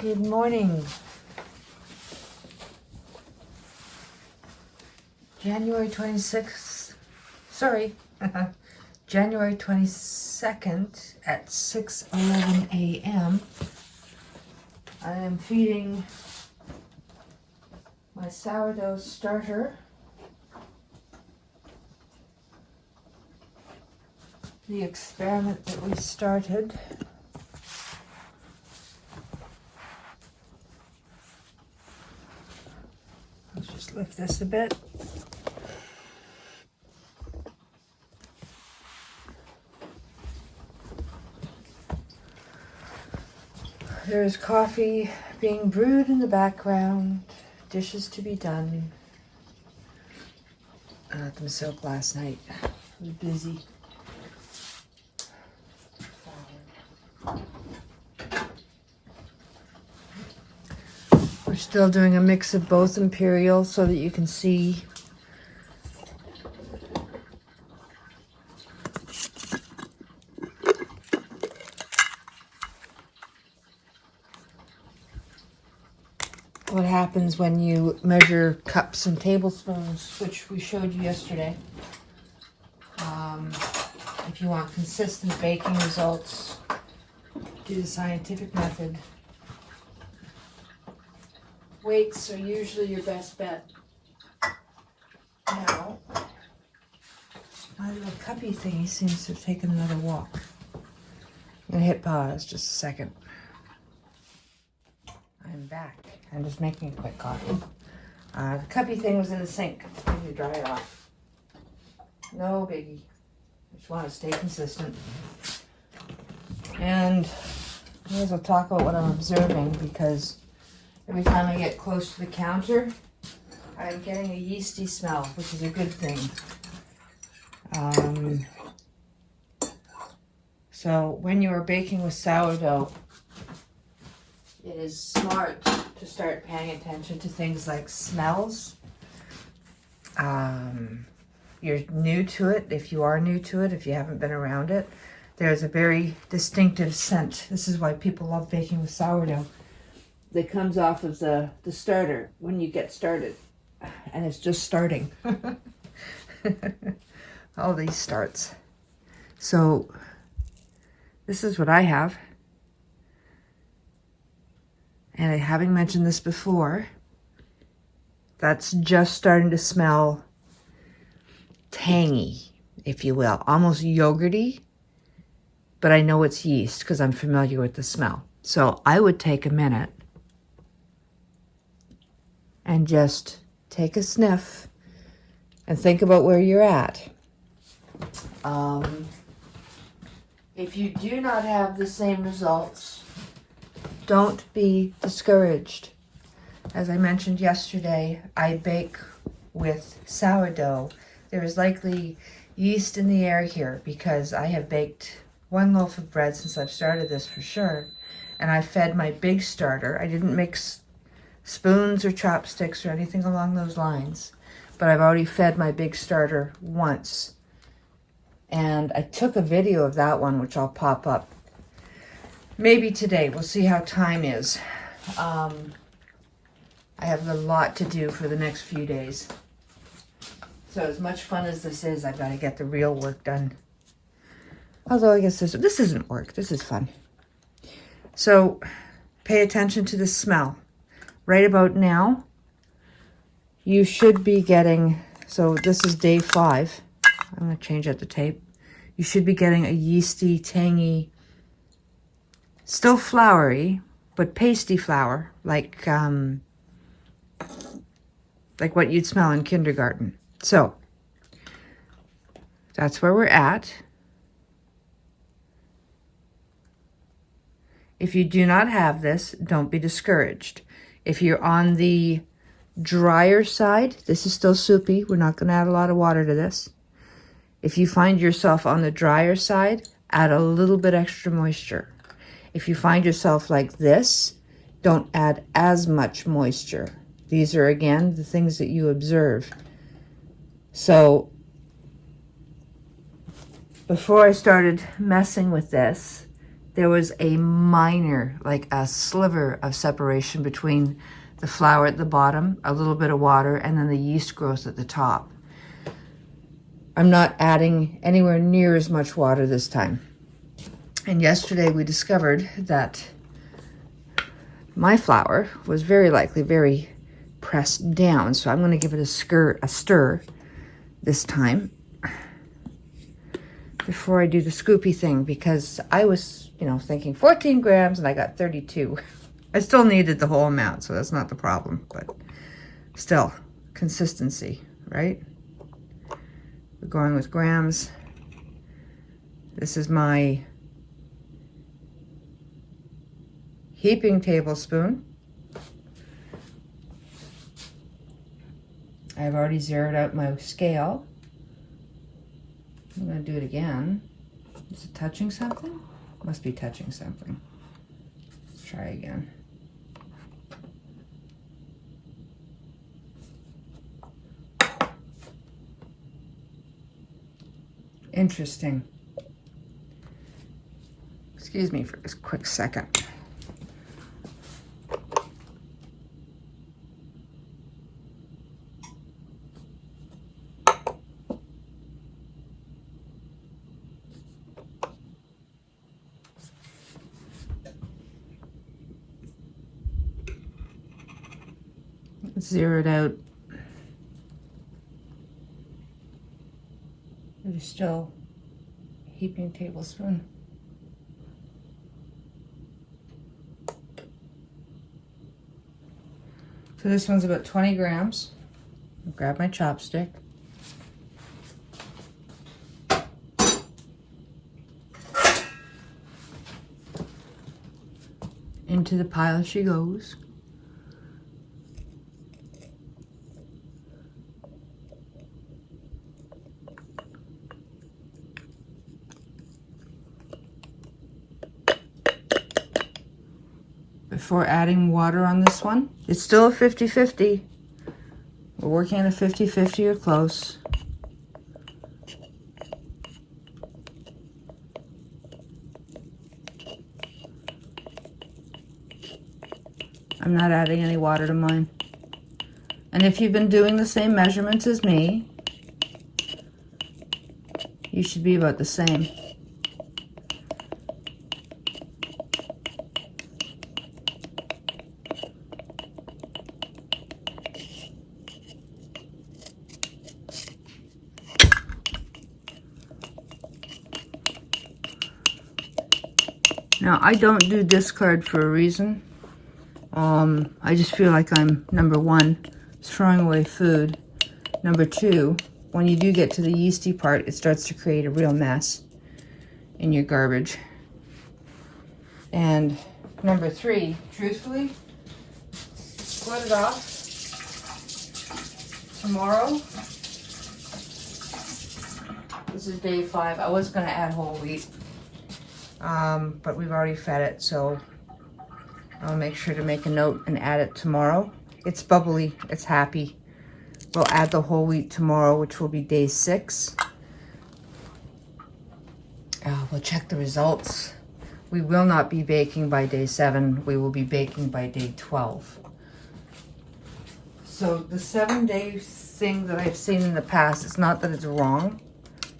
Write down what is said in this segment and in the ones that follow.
Good morning. January 26th, sorry, January 22nd at 6:11 a.m. I am feeding my sourdough starter the experiment that we started. Let's just lift this a bit. There's coffee being brewed in the background, dishes to be done. I let them soak last night. I was busy. We're still doing a mix of both imperial so that you can see what happens when you measure cups and tablespoons, which we showed you yesterday. If you want consistent baking results, do the scientific method. Weights are usually your best bet. Now, my little cuppy thingy seems to have taken another walk. I'm going to hit pause just a second. I'm back. I'm just making a quick coffee. The cuppy thing was in the sink. I need to dry it off. No biggie. I just want to stay consistent. And I may as well talk about what I'm observing, because every time I get close to the counter, I'm getting a yeasty smell, which is a good thing. So when you are baking with sourdough, it is smart to start paying attention to things like smells. You're new to it. If you are new to it, if you haven't been around it, there's a very distinctive scent. This is why people love baking with sourdough. That comes off of the starter when you get started. And it's just starting. All these starts. So this is what I have. And having mentioned this before, that's just starting to smell tangy, if you will. Almost yogurty. But I know it's yeast because I'm familiar with the smell. So I would take a minute and just take a sniff and think about where you're at. If you do not have the same results, don't be discouraged. As I mentioned yesterday, I bake with sourdough. There is likely yeast in the air here because I have baked one loaf of bread since I've started this for sure. And I fed my big starter. I didn't mix spoons or chopsticks or anything along those lines, but I've already fed my big starter once. And I took a video of that one, which I'll pop up maybe today. We'll see how time is. I have a lot to do for the next few days. So as much fun as this is, I've got to get the real work done. Although I guess this isn't work. This is fun. So pay attention to the smell. Right about now, you should be getting, so this is day 5. I'm going to change out the tape. You should be getting a yeasty, tangy, still floury, but pasty flour, like what you'd smell in kindergarten. So that's where we're at. If you do not have this, don't be discouraged. If you're on the drier side, this is still soupy. We're not going to add a lot of water to this. If you find yourself on the drier side, add a little bit extra moisture. If you find yourself like this, don't add as much moisture. These are, again, the things that you observe. So before I started messing with this, there was a minor, like a sliver of separation between the flour at the bottom, a little bit of water, and then the yeast growth at the top. I'm not adding anywhere near as much water this time. And yesterday we discovered that my flour was very likely very pressed down. So I'm going to give it a stir this time before I do the scoopy thing, because I was, thinking 14 grams and I got 32. I still needed the whole amount, so that's not the problem, but still, consistency, right? We're going with grams. This is my heaping tablespoon. I've already zeroed out my scale. I'm going to do it again. Is it touching something? Must be touching something. Let's try again. Interesting. Excuse me for a quick second. Zeroed out. It is still heaping tablespoon. So this one's about 20 grams. I'll grab my chopstick. Into the pile she goes. Before adding water on this one, it's still a 50-50. We're working on a 50-50 or close. I'm not adding any water to mine. And if you've been doing the same measurements as me, you should be about the same. Now, I don't do discard for a reason. I just feel like I'm, number one, throwing away food. Number two, when you do get to the yeasty part, it starts to create a real mess in your garbage. And number three, truthfully, split it off tomorrow. This is day 5. I was going to add whole wheat. But we've already fed it, so I'll make sure to make a note and add it tomorrow. It's bubbly, it's happy. We'll add the whole wheat tomorrow, which will be day 6. We'll check the results. We will not be baking by day 7. We will be baking by day 12. So the 7-day thing that I've seen in the past, it's not that it's wrong.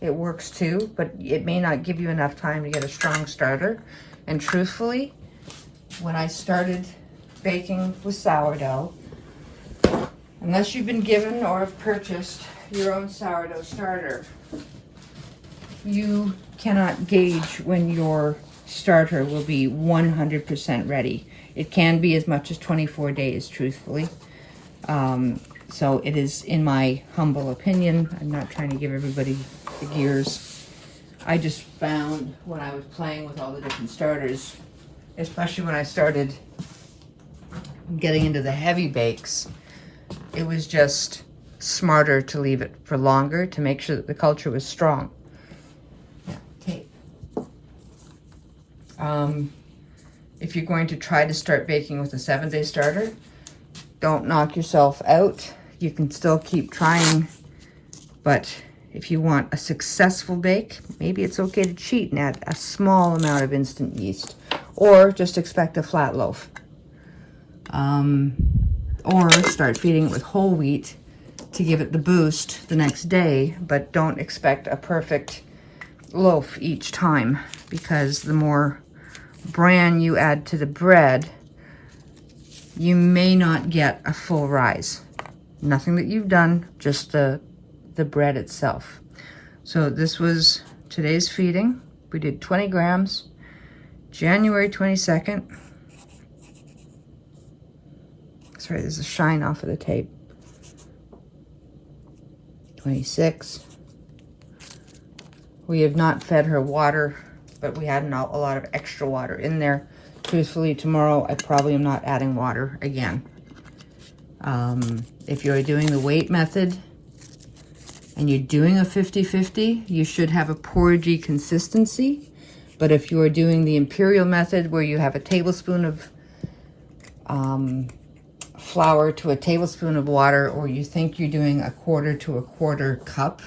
It works too, but it may not give you enough time to get a strong starter. And truthfully, when I started baking with sourdough, unless you've been given or have purchased your own sourdough starter, you cannot gauge when your starter will be 100% ready. It can be as much as 24 days, truthfully. So it is, in my humble opinion, I'm not trying to give everybody the gears. I just found when I was playing with all the different starters, especially when I started getting into the heavy bakes, it was just smarter to leave it for longer to make sure that the culture was strong. Yeah, tape. If you're going to try to start baking with a 7-day starter, don't knock yourself out. You can still keep trying, but if you want a successful bake, maybe it's okay to cheat and add a small amount of instant yeast, or just expect a flat loaf. Or start feeding it with whole wheat to give it the boost the next day, but don't expect a perfect loaf each time, because the more bran you add to the bread, you may not get a full rise. Nothing that you've done, just the bread itself. So this was today's feeding. We did 20 grams, January 22nd. Sorry, there's a shine off of the tape. 26. We have not fed her water, but we had a lot of extra water in there. Truthfully, tomorrow I probably am not adding water again. If you're doing the weight method and you're doing a 50-50, you should have a porridgey consistency. But if you are doing the imperial method, where you have a tablespoon of flour to a tablespoon of water, or you think you're doing a quarter to a quarter cup,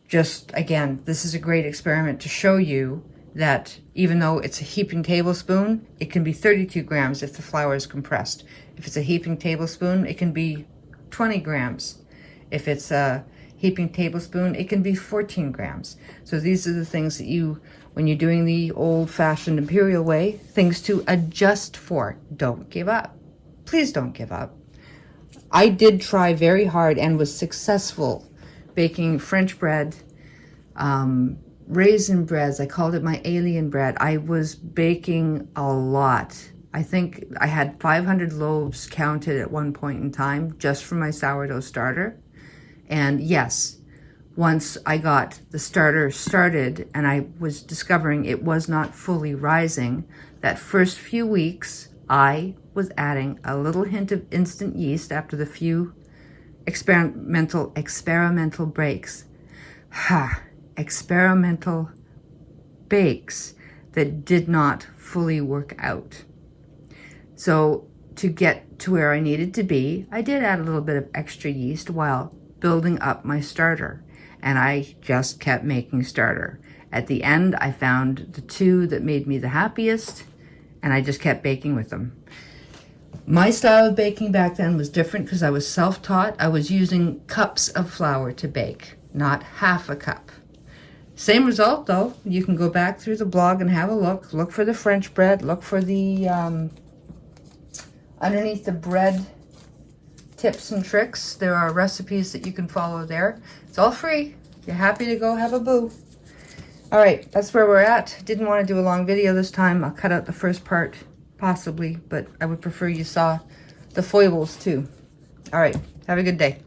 just again, this is a great experiment to show you that even though it's a heaping tablespoon, it can be 32 grams if the flour is compressed. If it's a heaping tablespoon, it can be 20 grams. If it's a heaping tablespoon, it can be 14 grams. So these are the things that you, when you're doing the old-fashioned imperial way, things to adjust for. Don't give up. Please don't give up. I did try very hard and was successful baking French bread, raisin breads. I called it my alien bread. I was baking a lot. I think I had 500 loaves counted at one point in time just from my sourdough starter. And yes, once I got the starter started and I was discovering it was not fully rising, that first few weeks I was adding a little hint of instant yeast after the few experimental breaks. Experimental bakes that did not fully work out. So to get to where I needed to be, I did add a little bit of extra yeast while building up my starter, and I just kept making starter. At the end, I found the two that made me the happiest, and I just kept baking with them. My style of baking back then was different because I was self-taught. I was using cups of flour to bake, not half a cup. Same result though. You can go back through the blog and have a look. Look for the French bread. Look for the underneath the bread tips and tricks. There are recipes that you can follow there. It's all free. You're happy to go have a boo. All right, that's where we're at. Didn't want to do a long video this time. I'll cut out the first part possibly, but I would prefer you saw the foibles too. All right, have a good day.